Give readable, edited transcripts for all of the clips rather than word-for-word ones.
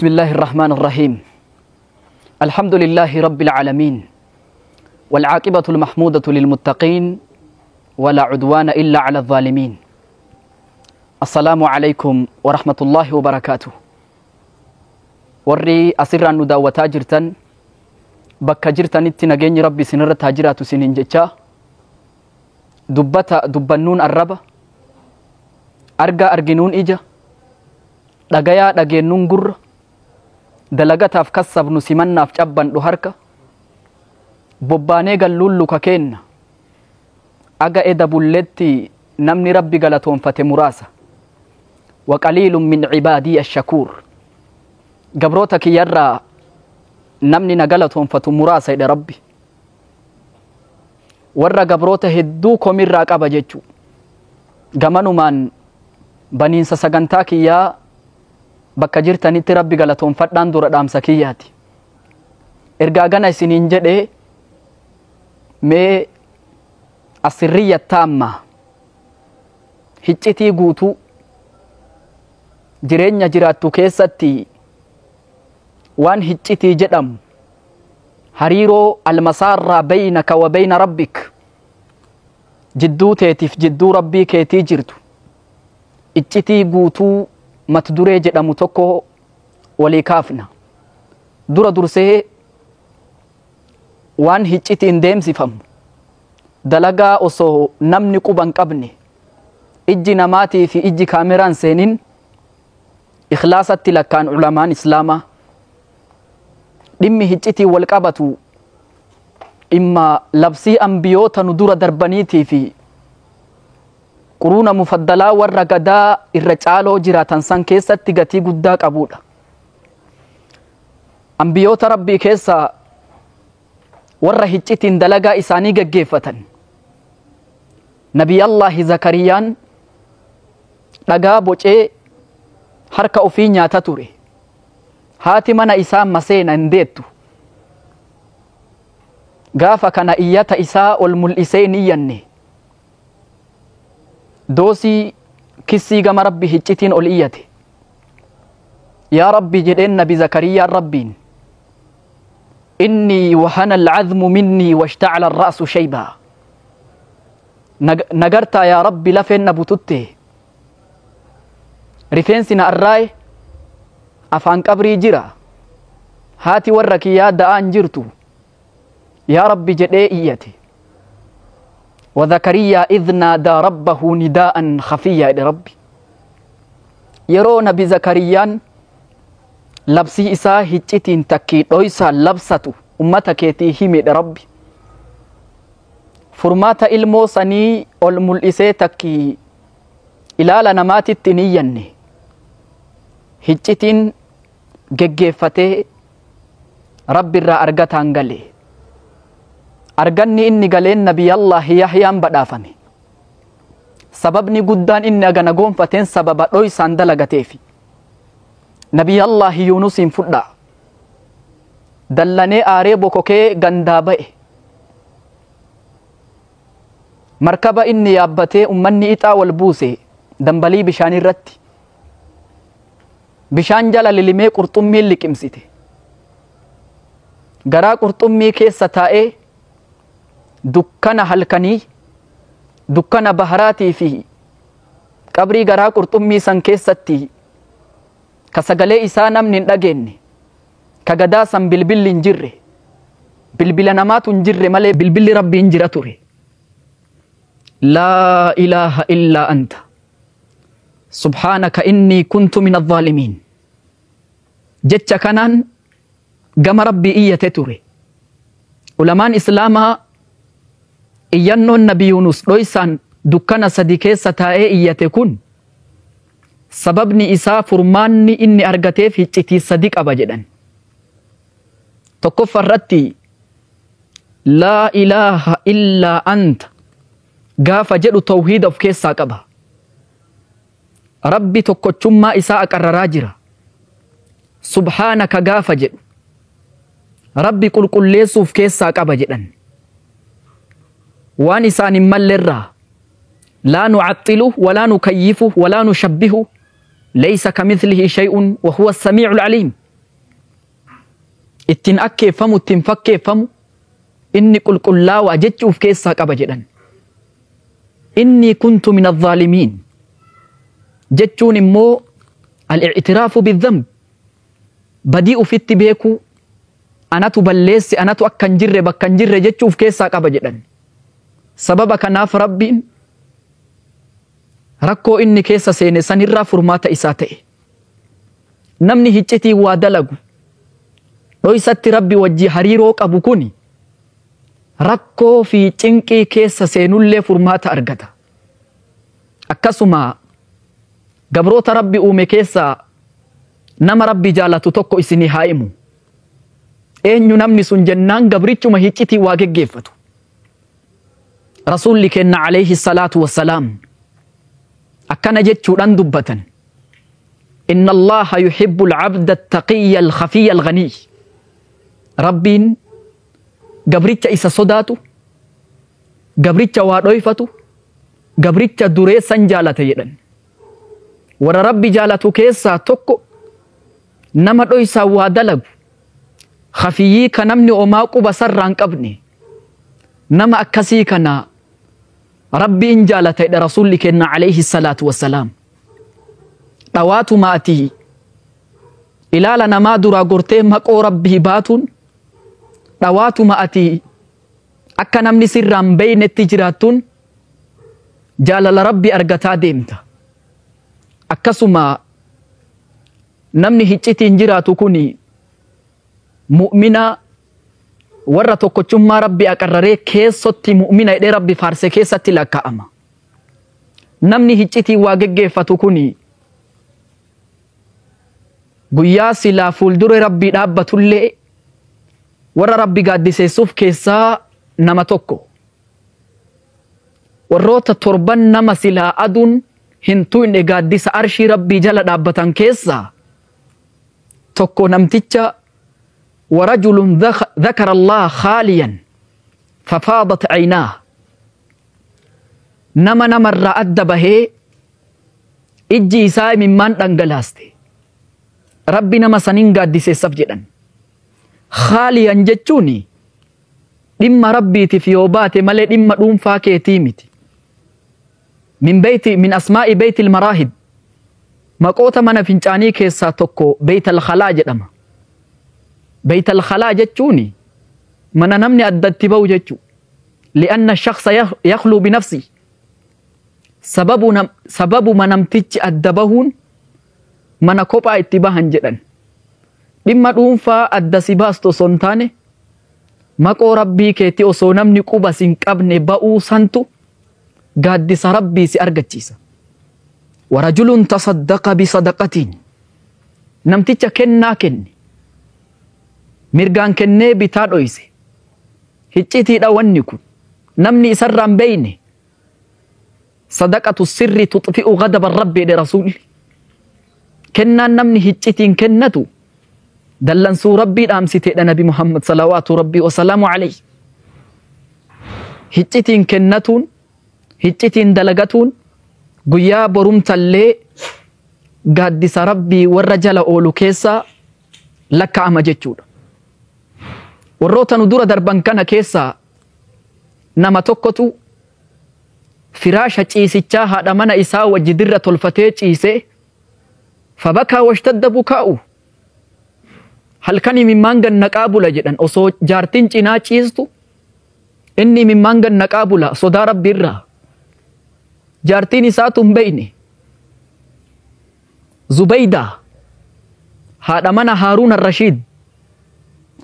بسم الله الرحمن الرحيم. الحمد لله رب العالمين، والعاقبة المحمودة للمتقين، ولا عدوان إلا على الظالمين. السلام عليكم ورحمة الله وبركاته. ورّي أسرّا نداوتا جرتن بكا جرتن اتناجين ربي سنرة تاجرات سنين جتشا دبنون الربا أرقى أرقنون إجا dhagayaa dhageennuun gurra dalagataaf kassabnu simannaaf cabban dhuharka bobbaanee galluun luka kenna aga eda bulletti namni rabbi galatoonfate muraasa waqaliilun min cibaadii ashakuur gabroota kiyyarraa namni na galatoonfatu muraasa jedhe rabbi warra gabroota hedduu komirraa qaba jechuu gamanumaan baniinsa sagantaa kiyyaa bakka jirtanitti rabbi galatoonfadhaan dura dhaamsa kiyyaati. Ergaa gana isiniin jedhee mee asirriyya taamma hiccitii guutuu jireenya jiraattu keessatti waan hiccitii jedhamu hariiroo almasaarraa baynaka wa bayna rabbik jidduu teetiif jidduu rabbii keetii jirtu iccitii guutuu mat duree jedhamu tokko walii kaafna. Dura dursee waan hiccitiin deemsifamu dalagaa osoo namni quban qabne ijji namaatii fi ijji kaameraan seenin ikhlaasatti lakkaan ulamaan islaamaa dhimmi hiccitii wal qabatu imma labsii ambiyoota nu dura darbaniitii fi quruuna mufaddalaa warra gadaa irra caaloo jiraatan san keessatti gatii guddaa qabuudha. Ambiyoota rabbii keessa warra hiccitiin dalagaa isaanii gaggeeffatan Nabiyallaahi Zakariyaan dhagaa bocee harka ofii nyaata ture. Haati mana isaa maseena hin deettu. Gaafa kana iyyata isaa ol mul'isee ni yanne. دوسي كسي قام ربي هجتين أوليته يا ربي جدين نبي زكريا ربين إني وهن العظم مني واشتعل الرأس شيبا نقرتا يا ربي لفن نبوتته رفنسنا الراي أفان قبري جرا هاتي ورك يا دآن جرتو يا ربي جدي إيتي وذكريا إذ نادى ربه نداء خفيا لربي يرون بزكريان لبسي إسا هجتين تكي دويسا لبسة أمتك يتيهمي لربي فرمات إلمو سني الملئسي تكي إلى لنمات التنيين هجتين ججفتي ربي را أرغتان غلي arganni inni galeen nabiyallaahi yahyaan badhaafame sababni guddaan inni agana goonfateen sababa dhoysaan dalagateefi nabiyallaahi yuunusiin fudhaa dallanee aaree bokokee gandaa ba'e markaba inni yaabbatee ummanni ixaa wal buuse dambalii bishaan irratti bishaan jala lilimee qurxummii liqimsite garaa qurxummii keessa taa'ee dukkana halkanii dukkana baharaatii fi qabrii garaa qurxummii san keessatti ka sagalee isaa namni hin dhageenye ka gadaa san bilbilli hin jirre bilbila namaatu hin jirre malee bilbilli rabbii hin jira ture. laa ilaaha illaa anta subhaanaka innii kuntu min adh-dhaalimiin jecha kanaan gama rabbii iyyate ture. Ulamaan islaamaa iyyannoon nabi Yunus dhoysaan dukkana sadi keessa taa'ee iyyate kun sababni isaa furmaanni inni argateef hiccitii sadi qaba jedhan. Tokkoffarratti laa ilaaha illaa anta gaafa jedhu tawhiida of keessaa qaba. Rabbi tokkochummaa isaa aqarraraa jira. Subhaanaka gaafa jedhu Rabbi qulqulleessuuf keessaa qaba jedhan. وان إسان ملرا لا نعطله ولا نكيفه ولا نشبهه ليس كمثله شيء وهو السميع العليم ittiin akkeeffamu ittiin fakkeeffamu inni qulqullaawaa jechuuf keessaa qaba jedhan. Inni kuntu min adh-dhaalimiin jechuun immoo al-i'tiraafu bidhanb, badii ufitti beekuu, anatu balleessi anatu akka hin jirre bakka hin jirre jechuuf keessaa qaba jedhan. Sababa kanaaf rabbiin rakkoo inni keessa seene sanirraa furmaata isaa ta'e. Namni hiccitii waa dalagu dhoysatti rabbi wajji hariiroo qabu kuni rakkoo fi cinqii keessa seenullee furmaata argata. Akkasuma gabroota rabbi uume keessaa nama rabbi jaalatu tokko isinii haa himu. Eenyu namni sun jennaan gabrichuma hiccitii waa geggeeffatu. Rasuulli kenna alayhi salaatu wassalaam akkana jechuudhaan dubbatan. Inna Allaha yuhibbu al-'abda at-taqiyya al-khafiyya al-ghaniy. Rabbiin gabricha isa sodaatu, gabricha waa dhoyfatu, gabricha dureessan jaalata jedhan. Warra rabbi jaalatu keessaa tokko nama dhoysaa waa dalagu, khafiyyii ka namni omaa quba sarraan qabne, nama akkasii kana rabbiin jaalata jedha rasuulli kenna alayhi salaatu wassalaam. Dhawaatu maatii ilaala namaa duraa gortee maqoo rabbii baatuun dhawaatu maatii akka namni sirraan beeynetti jiraattuun jaalala rabbi argataa deemta. Akkasuma namni hiccitiin jiraatu kuni mu'mina warra tokkochummaa rabbi aqarraree keessatti mu'mina jedhee rabbi faarse keessatti lakkaa'ama. Namni hiccitii waa geggeeffatu kuni guyyaa silaa fuuldure rabbii dhaabbatullee warra rabbi gaaddiseessuuf keessaa nama tokko. Warroota torban nama silaa aduun hin tu'ne gaaddisa arshii rabbii jala dhaabbatan keessaa tokko namticha ورجل ذكر الله خاليا ففاضت عيناه. نما نمر أدبه إجي إساء ممان دنگلاستي ربي نما سنين قادسي سفجدا خاليا جتشوني لما ربي تفيوبات ملي لما دوم فاكي تيمتي من أسماء بيت المراهب مقوتا من فنجاني كيسا توكو بيت الخلاج لما بيت الخلاء جتشوني من نمني أدتبو جتشو لأن الشخص يخلو بنفسه سبب ما نمتج أدبهون من كوبا اتباها جدا لما دونفا أدسباستو سنتاني مكو ربي كيتي أصو نمني كوبا سنكبني باو سنتو قادس ربي سأرغتشيسا. ورجل تصدق بصدقتين نمتج كنا كني mirgaan kennee bitaa dhoyse hiccitiidha wanni kun namni isarraan beeyne sadaqatu sirri tuxfi'u ghadaba rabbi jedhe rasuulli. Kennaan namni hiccitiin kennatu dallansuu rabbii dhaamsiteedha nabi Muhammad salawaatu rabbii wasalaamu alayhi. Hiccitiin kennatuun hiccitiin dalagatuun guyyaa borumtallee gaaddisa rabbii warra jala oolu keessaa lakkaa'ama jechuudha. Warroota nu dura darban kana keessaa nama tokkotu firaasha ciisichaa haadha mana isaa wajji dirra tolfatee ciisee fabakaa washtadda bukaa'u halkanii mimmaan gannaqaa bula jedhan osoo jaartiin cinaa ciistu inni mimmaan gannaqaa bula sodaa rabbiirraa jaartiin isaatu hin beeyne. Zubaydaa haadha mana Haaruun ar-Rashiid.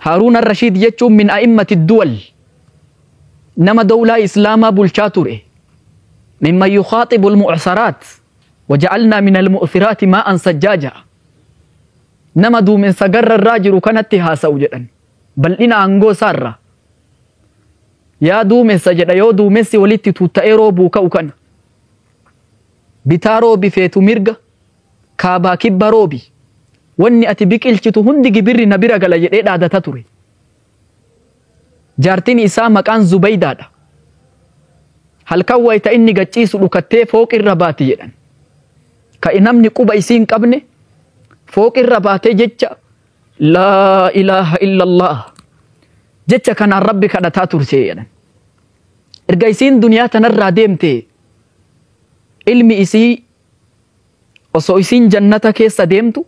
هارون الرشيد يجوم من أئمة الدول نما دولة إسلاما بلشاتوري مما يخاطب المعصرات وجعلنا من المؤثرات ماء سجاجا نما دو من سجر الراجل كانت تهاسا وجدا بل إنا أنغو سارة يا دو من سجد يو دو مسي وليتي تتأيرو بوكا وكان بتارو بفيتو مرغا كابا كباروبي wanni ati biqilchitu hundi gibirri na bira gala jedhee dhaadata ture. Jaartiin isaa maqaan Zubaydaadha. Halkan wayita inni gachiisu dhukattee fooqirra baati jedhan. Ka namni quba isiin qabne fooqirra baatee jecha لا إله إلا الله جتش كان ربي كان تاتور سيئنا إرقايسين دنيا تنرى ديمتي علمي إسي وصويسين جنتك سديمتو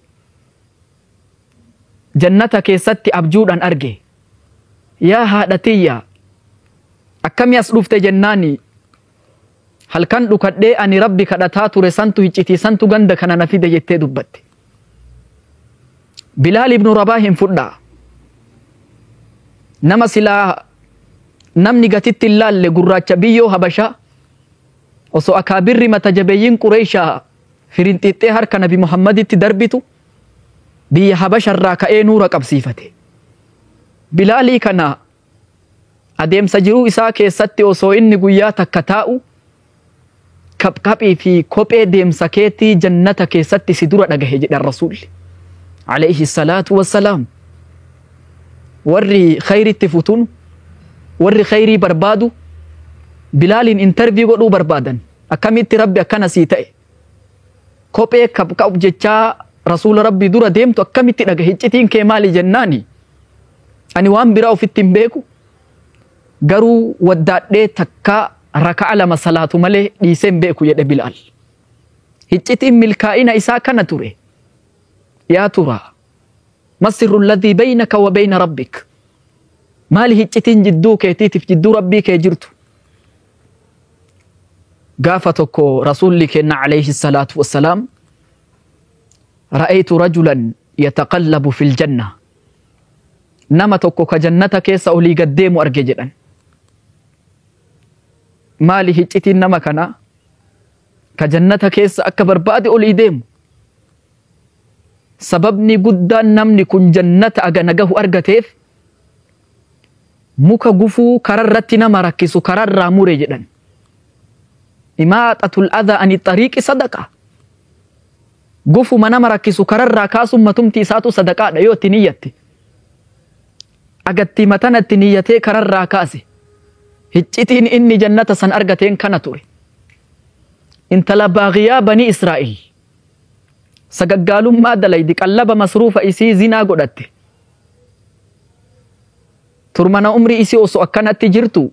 جنتك ستي أبجود أن أرجي يا هادتيا أكم يصرفت جناني هل كان لكدي أني ربي كدتاتو رسانتو هجتي سانتو غند كان نفيد جتي دبت بلال ابن رباح فدا نما سلا نمني غتت الله لغراچ بيو حبشا وسو أكابر متجبين قريشا فرنتيتي هر كنبي محمد تدربتو بي حبشا راكا نور قبسيفته بلالي كنا أديم سجرو إسا كيستي وسو إني قويا تكتاؤ كبكبي في كوبي ديم سكيتي جنة كيستي سدورة نغهي الرسول عليه الصلاة والسلام ورّي خيري التفتون ورّي خيري بربادو بلال انترفيو قدو بربادا أكملت ربي أكنا سيتاي كوبي كبكب جيتشا رسول ربي دورة ديمتو أكملت نغهي جتين كمالي جناني أني وان براو في التنبيكو غرو وداد دي تكا ركع لما صلاة ملي ديسين بيكو يد بلال هجتين ملكائنا إسا كان توري يا ترى ما السر الذي بينك وبين ربك مالي هجتين جدو كيتيتف جدو ربي كيجرتو قافتكو رسول لكنا عليه الصلاة والسلام رأيت رجلا يتقلب في الجنة نمتكو كجنتك سأولي قديم وأرجي جدا مالي هجتين نما كنا كجنتك أكبر بعد أولي ديم سببني قدان نمني كن جنة أغنقه أرغتيف موكا قفو كررت نما ركسو كرر راموري جدا إماتة الأذى عن الطريق صدقة قفو منما ركسو كرر راكاسو متمتي ساتو صدقاء ديو تنيتي أغتي متنا تنيتي كرر راكاسي هجتين إني جنة سن أرغتين كانتوري انت لباغيا بني إسرائيل سققالهم ما دليدي قلب مصروف إسي زنا قدت ترمنا عمري إسي أسو أكنت جرتو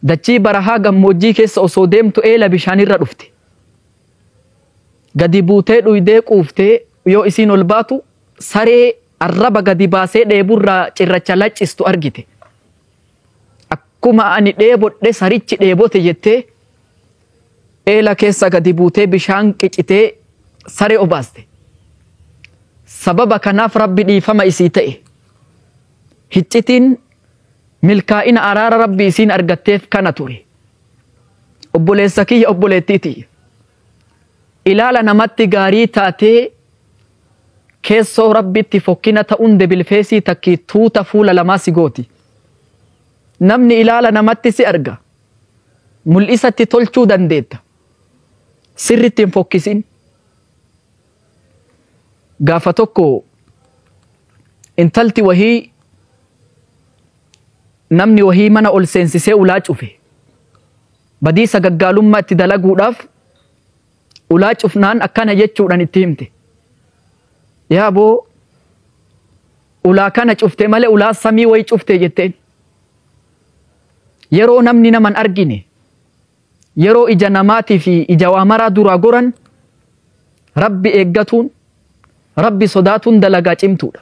دچي برها غموجي كيس أسو ديمتو إيلا بشاني ردفت قدي بوتي دويدي قوفتي يو إسي نلباتو ساري الربا قدي باسي ديبور چرچلاچ استو أرغتي أكما أني ديبو دي ساريچ ديبو تجتي إيلا كيسا قدي بوتي بشان كيچتي ساري أباسته سبب كناف ربي دي فما إسيتي هجتين ملكائن أرار ربي سين أرغتيف كانتوري أبولي سكي أبولي تيتي إلالا نمت غاري تاتي كيسو ربي تفكينة تأند بالفيسي تكي توتا فولا لما سيغوتي نمني إلالا نمت سي أرغا ملئسة تلچو دنديت سر تنفكسين قافتوكو انتلتي وهي نمني وهي منا أول سينسيسي ولاج أفي بدي سققالوم ما تدلقو داف ولاج أفنان أكانا يجو راني تيمتي يا بو ولا كان شفتي مالي ولا سمي وي شفتي جتين يرو نمني نمن أرجيني يرو إجاناماتي في إجوامرا دورا قران ربي إيقاتون ربي صداتون دلقا جمتودا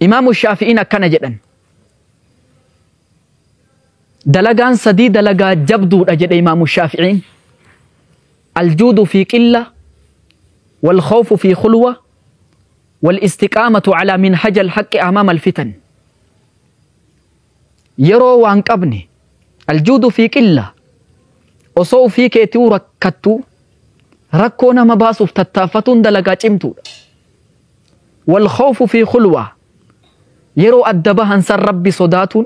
إمام الشافعين كان جدن دلقان سدي دلقا جبدودا جد إمام الشافعين الجود في قلة والخوف في خلوة والاستقامة على منهج الحق أمام الفتن يرو وانقبني الجود في قلة وصو في كيتو ركتو ركونا مباسوف تتافتون دلقا جمتو والخوف في خلوة يرو أدبهن سر ربي صداتون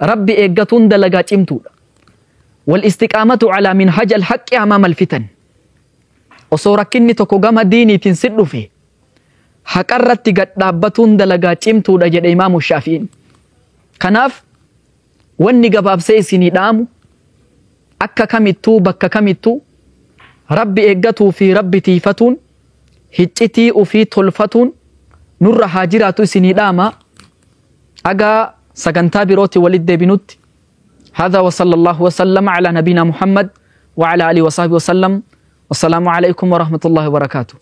ربي إيقاتون دلقا جمتو والاستقامة على منهج الحق أمام الفتن وصوركني تكوغام ديني تنسد فيه حقرت قد دابتون دلقا جمتو دجد إمام الشافعين كناف واني قباب سيسيني دامو أكا كمتو بكا كمتو ربي إيقاتو في ربي تيفتون هجتي وفي طلفتون نور هاجراتو سني داما أجا سكنتا بروتي ولد بنوت. هذا وصلى الله وسلم على نبينا محمد وعلى آله وصحبه وسلم. والسلام عليكم ورحمة الله وبركاته.